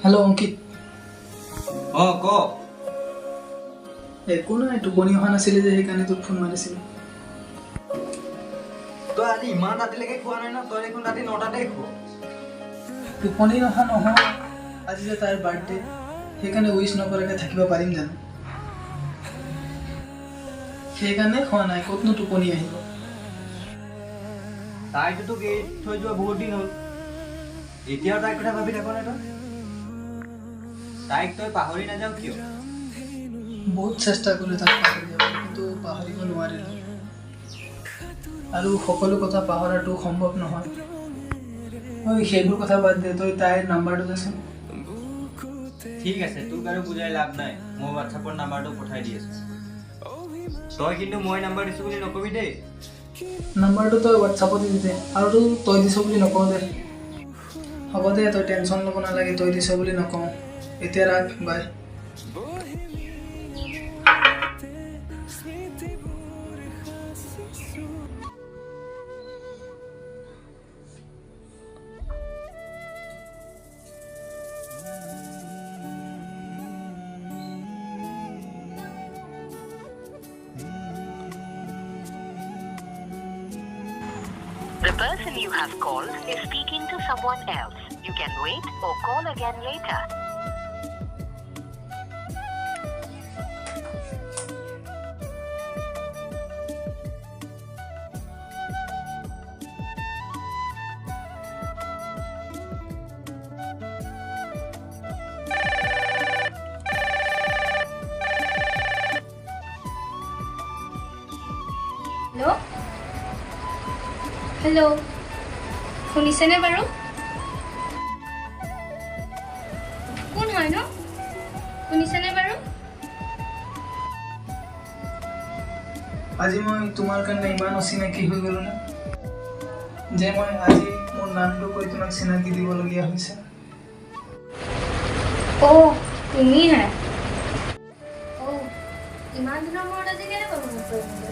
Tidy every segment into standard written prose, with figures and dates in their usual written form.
Hello अंकित ক একো নাই টোপনি অহা নাছিলে যে সেইকাৰণে তোক ফোন মাৰিছিলোঁ তই আজি ইমান ৰাতিলৈকে খোৱা নাই ন তই দেখোন ৰাতি 9টাতে খোৱা টোপনি অহা নহয় আজি যে তাইৰ বাৰ্থডে সেইকাৰণে উইচ নকৰাকৈ থাকিব পাৰিম জানো সেইকাৰণে খোৱা নাই ক'তনো টোপনি আহিব তাইতো তোক এৰি থৈ যোৱা বহুত দিন হ'ল এতিয়াও তাইৰ কথা ভাবি থাক নে তই তাইক তই পাহৰি নাযাও কিয় বহুত চেষ্টা কৰিলোঁ তাক পাহৰি যাবলৈ কিন্তু পাহৰিব নোৱাৰিলোঁ আৰু সকলো কথা পাহৰাটো সম্ভৱ নহয় ঐ সেইবোৰ কথা বাদ দে তই তাইৰ নাম্বাৰটো দেচোন ঠিক আছে তোক আৰু বুজাই লাভ নাই মই হোৱাটছআপৰ নাম্বাৰটো পঠাই দি আছোঁ তই কিন্তু মই নাম্বাৰ দিছোঁ বুলি নকবি দেই নাম্বাৰটো তই হোৱাটছআপত দি দে আৰু তই দিছ বুলি নকওঁ দে হ'ব দে তই টেনশ্যন ল'ব নালাগে তই দিছ বুলি নকওঁ এতিয়া ৰাখ বাই The person you have called is speaking to someone else. You can wait or call again later. Hello? Hello? শুনিছেনে বাৰু কোন হয় ন শুনিছেনে বাৰু আজি মই তোমাৰ কাৰণে ইমান অচিনাকি হৈ গ'লো না যে মই আজি মোৰ নামটো কৈ তোমাক চিনাকি দিবলগীয়া হৈছে তুমি হে ইমান দিনৰ মূৰত আজি কেনেকৈ মনত পৰিলে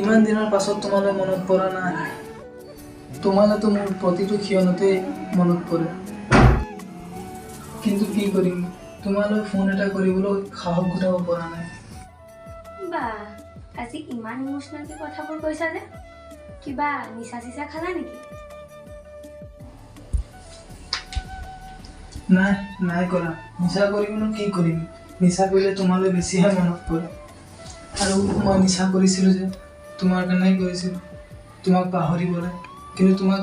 ইমান দিনৰ পাছত তোমালৈ মনত পৰা নাই তোমালৈতো মোৰ প্ৰতিটো ক্ষণতেই মনত পৰে কিন্তু কি কৰিম তোমালৈ ফোন এটা কৰিবলৈ সাহস গোটাব পৰা নাই বা আজি ইমান ইমোচনেলকৈ কথাবোৰ কৈছা যে কিবা নিচা চিচা খালা নেকি নাই কৰা নিচা কৰিবনো কি কৰিম নিচা কৰিলে তোমালৈ বেছিহে মনত পৰে আৰু মই নিচা কৰিছিলোঁ যে তোমাৰ কাৰণেই কৰিছিলোঁ তোমাক পাহৰিবলৈ কিন্তু তোমাক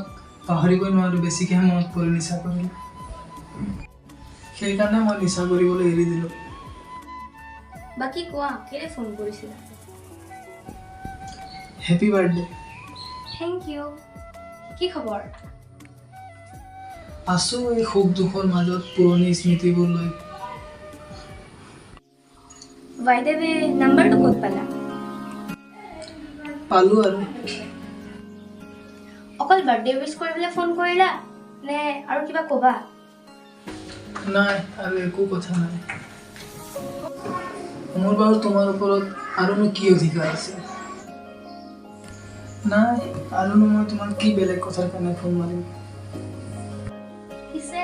পাহৰিবই নোৱাৰোঁ বেছিকৈহে মনত পৰে নিচা কৰিলে সেইকাৰণে মই নিচা কৰিবলৈ এৰি দিলোঁ বাকী কোৱা কেলে ফোন কৰিছিলা হেপী বাৰ্থডে থেংক ইউ কি খবৰ আছোঁ এই সুখ দুখৰ মাজত পুৰণি স্মৃতিবোৰ লৈ বাই দ্য ৱে নাম্বাৰটো ক'ত পালা পালোঁ আৰু অকল বাৰ্থডে উইচ কৰিবলৈ ফোন কৰিলা নে আৰু কিবা ক'বা নাই আৰু একো কথা নাই মোৰ বাৰু তোমাৰ ওপৰত আৰুনো কি অধিকাৰ আছে নাই আৰুনো মই তোমাক কি বেলেগ কথাৰ কাৰণে ফোন মাৰিম পিছে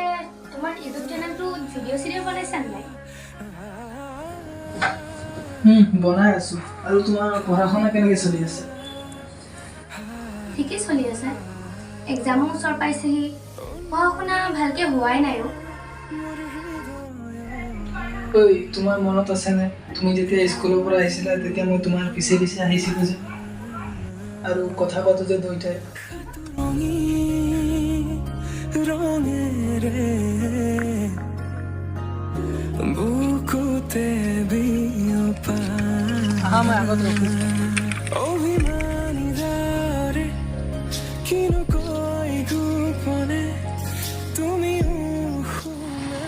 তোমাৰ ইউটিউব চেনেলটো ভিডিঅ' বনাইছা নাই বনাই আছোঁ আৰু তোমাৰ পঢ়া শুনা কেনেকৈ চলি আছে ঠিকেই চলি আছে এক্সামো ওচৰ পাইছেহি পঢ়া শুনা ভালকৈ হোৱাই নাই ঐ তোমাৰ মনত আছেনে তুমি যেতিয়া স্কুলৰ পৰা আহিছিলা তেতিয়া মই তোমাৰ পিছে পিছে আহিছিলোঁ যে আৰু কথা পাতোঁ যে দুয়োটাই আহা মই আগত ৰখিছোঁ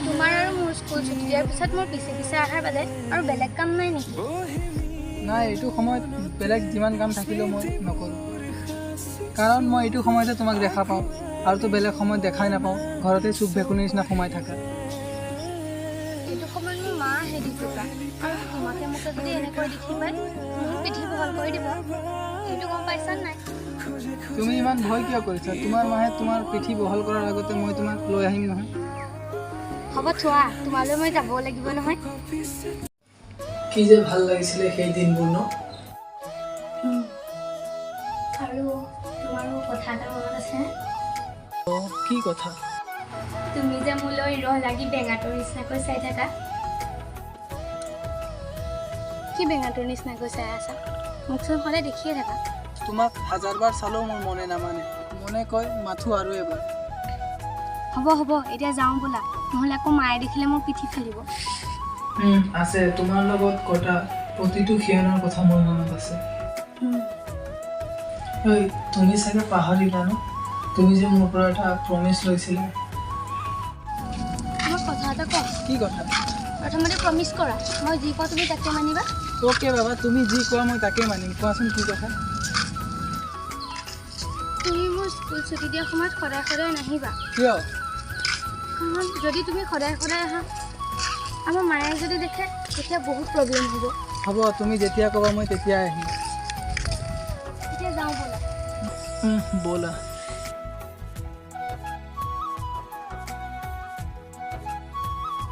তোমাৰ আৰু মোৰ স্কুল ছুটি দিয়াৰ পিছত মোৰ পিছে পিছে অহাৰ বাদে আৰু বেলেগ কাম নাই নেকি নাই এইটো সময়ত বেলেগ যিমান কাম থাকিলেও মই নকৰোঁ কাৰণ মই এইটো সময়তে তোমাক দেখা পাওঁ আৰুতো বেলেগ সময়ত দেখাই নাপাওঁ ঘৰতে চুক ভেকুনিৰ নিচিনা সোমাই থাকা এইটো সময়ত মোৰ মা আহে ডিউটিৰপৰা আৰু তোমাকে মোকে যদি এনেকৈ দেখি পায় মোৰ পিঠি বহল কৰি দিব এইটো গম পাইছা নাই তুমি ইমান ভয় কিয় কৰিছা? তোমাৰ মাহে তোমাৰ পিঠি বহল কৰাৰ আগতে মই তোমাক লৈ আহিম নহয়। হ'ব থোৱা তোমালৈ মই যাব লাগিব নহয় কি যে ভাল লাগিছিলে সেই দিনবোৰ ন আৰু তোমাৰো কথা এটা মনত আছে কি কথা তুমি যে মোলৈ ৰহ লাগি বেঙাটোৰ নিচিনাকৈ চাই থাকা কি বেঙাটোৰ নিচিনাকৈ চাই আছা মোকচোন সদায় দেখিয়ে থাকা তোমাক হাজাৰবাৰ চালেও মোৰ মনে নামানে মনে কয় মাথো আৰু এবাৰ হ'ব এতিয়া যাওঁ বোলা নহ'লে আকৌ মায়ে দেখিলে মোৰ পিঠি ফালিব আছে তোমাৰ লগত কটা প্ৰতিটো ক্ষণৰ কথা মোৰ মনত আছে ঐ তুমি চাগে পাহৰিলা ন তুমি যে মোৰ পৰা এটা প্ৰমিছ লৈছিলা মই কথা এটা কওঁ কি কথা প্ৰথমতে প্ৰমিছ কৰা মই যি কওঁ তুমি তাকে মানিবা অ'কে বাবা তুমি যি কোৱা মই তাকে মানিম কোৱাচোন কি কথা তুমি মোৰ স্কুল ছুটি দিয়া সময়ত সদায় সদায় নাহিবা কিয় কাৰণ যদি তুমি সদায় সদায় আহা আমাৰ মায়ে যদি দেখে তেতিয়া বহুত প্ৰব্লেম হ'ব হ'ব তুমি যেতিয়া ক'বা মই তেতিয়াই আহিম এতিয়া যাওঁ ব'লা ব'লা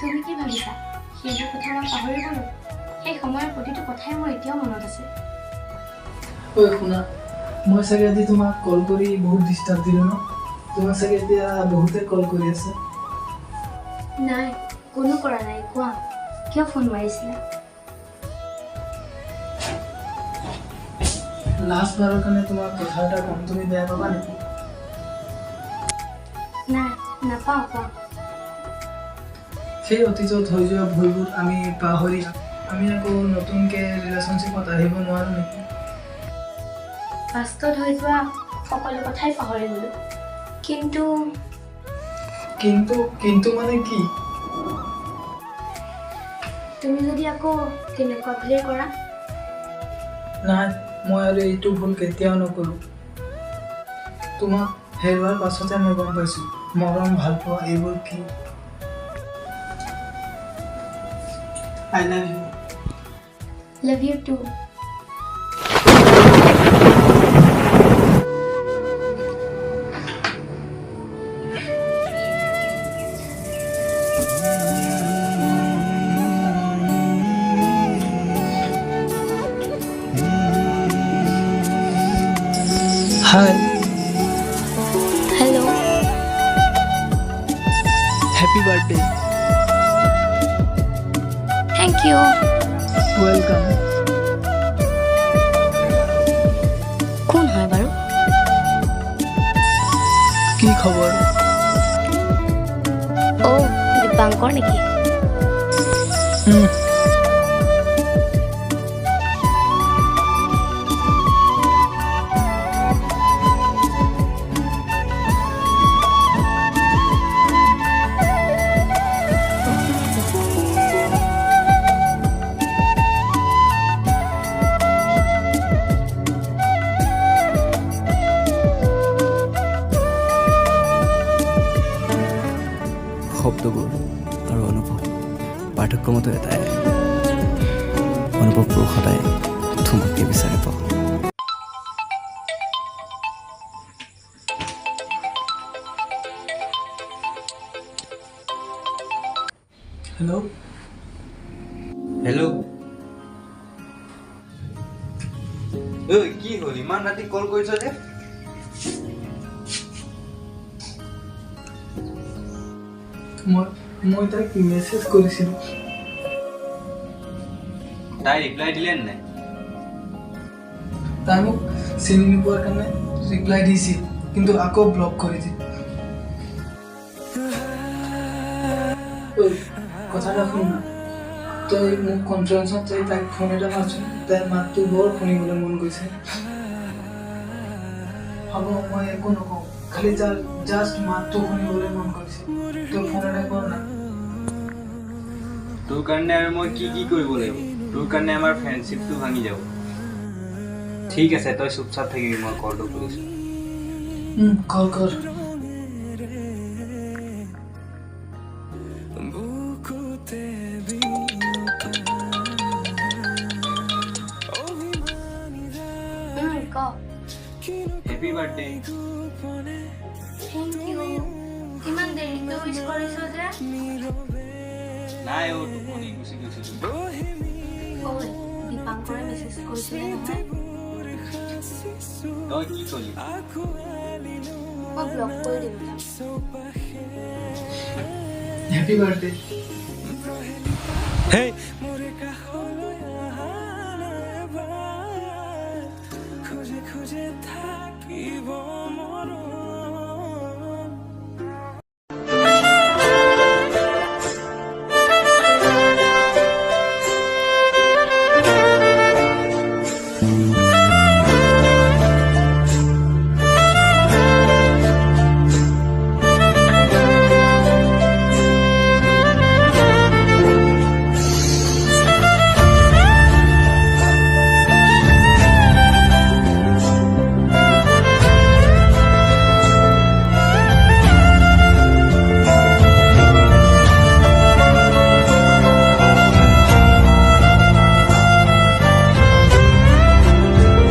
তুমি কি ভাবিছা সেইবোৰ কথা মই পাহৰি গ'লো সেই সময়ৰ প্ৰতিটো কথাই মোৰ এতিয়াও মনত আছে ঐ শুনা মই চাগে আজি তোমাক কল কৰি বহুত ডিষ্টাৰ্ব দিলোঁ ন তোমাক চাগে এতিয়া বহুতে কল কৰি আছে নাই কোনো কৰা নাই কোৱা কিয় ফোন মাৰিছিলা লাষ্ট বাৰৰ কাৰণে তোমাক কথা এটা ক'ম তুমি বেয়া পাবা নেকি নাই নাপাওঁ কোৱা সেই অতীতত হৈ যোৱা ভুলবোৰ আমি পাহৰি আমি আকৌ নতুনকৈ ৰিলেশ্যনশ্বিপত আহিব নোৱাৰোঁ নেকি পাষ্টত হৈ যোৱা সকলো কথাই পাহৰি গ'লোঁ কিন্তু কিন্তু মানে কি তুমি যদি আকৌ তেনেকুৱা ভুলেই কৰা নাই মই আৰু এইটো ভুল কেতিয়াও নকৰোঁ তোমাক হেৰুৱাৰ পাছতে মই গম পাইছোঁ মৰম ভালপোৱা এইবোৰ কি I love you. Love you too. Hi. Hello. Happy birthday. Thank you. Welcome. কোন হয় বাৰু কি খবৰ দীপাংকৰ নেকি শব্দবোৰ আৰু অনুভৱ পাৰ্থক্য মতো এটাই অনুভৱবোৰ সদায় থুমুককৈ বিচাৰি পাওঁ হেল্ল' হেল্ল' ঐ কি হ'ল ইমান ৰাতি কল কৰিছ যে মই তাইক মেছেজ কৰিছিলোঁ তাই ৰিপ্লাই দিলে নাই তাই মোক চিনি নোপোৱাৰ কাৰণে ৰিপ্লাই দিছিল কিন্তু আকৌ ব্লক কৰি দিল কথা এটা শুন না তই মোক কনফাৰেন্সত তই তাইক ফোন এটা মাৰচোন তাইৰ মাতটো বৰ শুনিবলৈ মন গৈছে হ'ব মই একো নকওঁ খালি জাষ্ট মাতটো শুনিবলৈ মন গৈছে তই ফোন এটা কৰ না তোৰ কাৰণে আৰু মই কি কৰিব লাগিব তোৰ কাৰণে আমাৰ ফ্ৰেণ্ডশ্বিপটো ভাঙি যাব ঠিক আছে তই চুপচাপ থাকিবি মই কলটো কৰিছোঁ কৰ হেপী বাৰ্থডে থেংক ইউ ইমান দেৰিকৈ উইচ কৰিছ যে নাই অ' টোপনি গুচি গৈছিলোঁ। ঐ দীপাংকৰে মেছেজ কৰিছিলে নহয়, তই কি ক'লি? মই ব্লক কৰি দিম তাক। Happy birthday. Hey,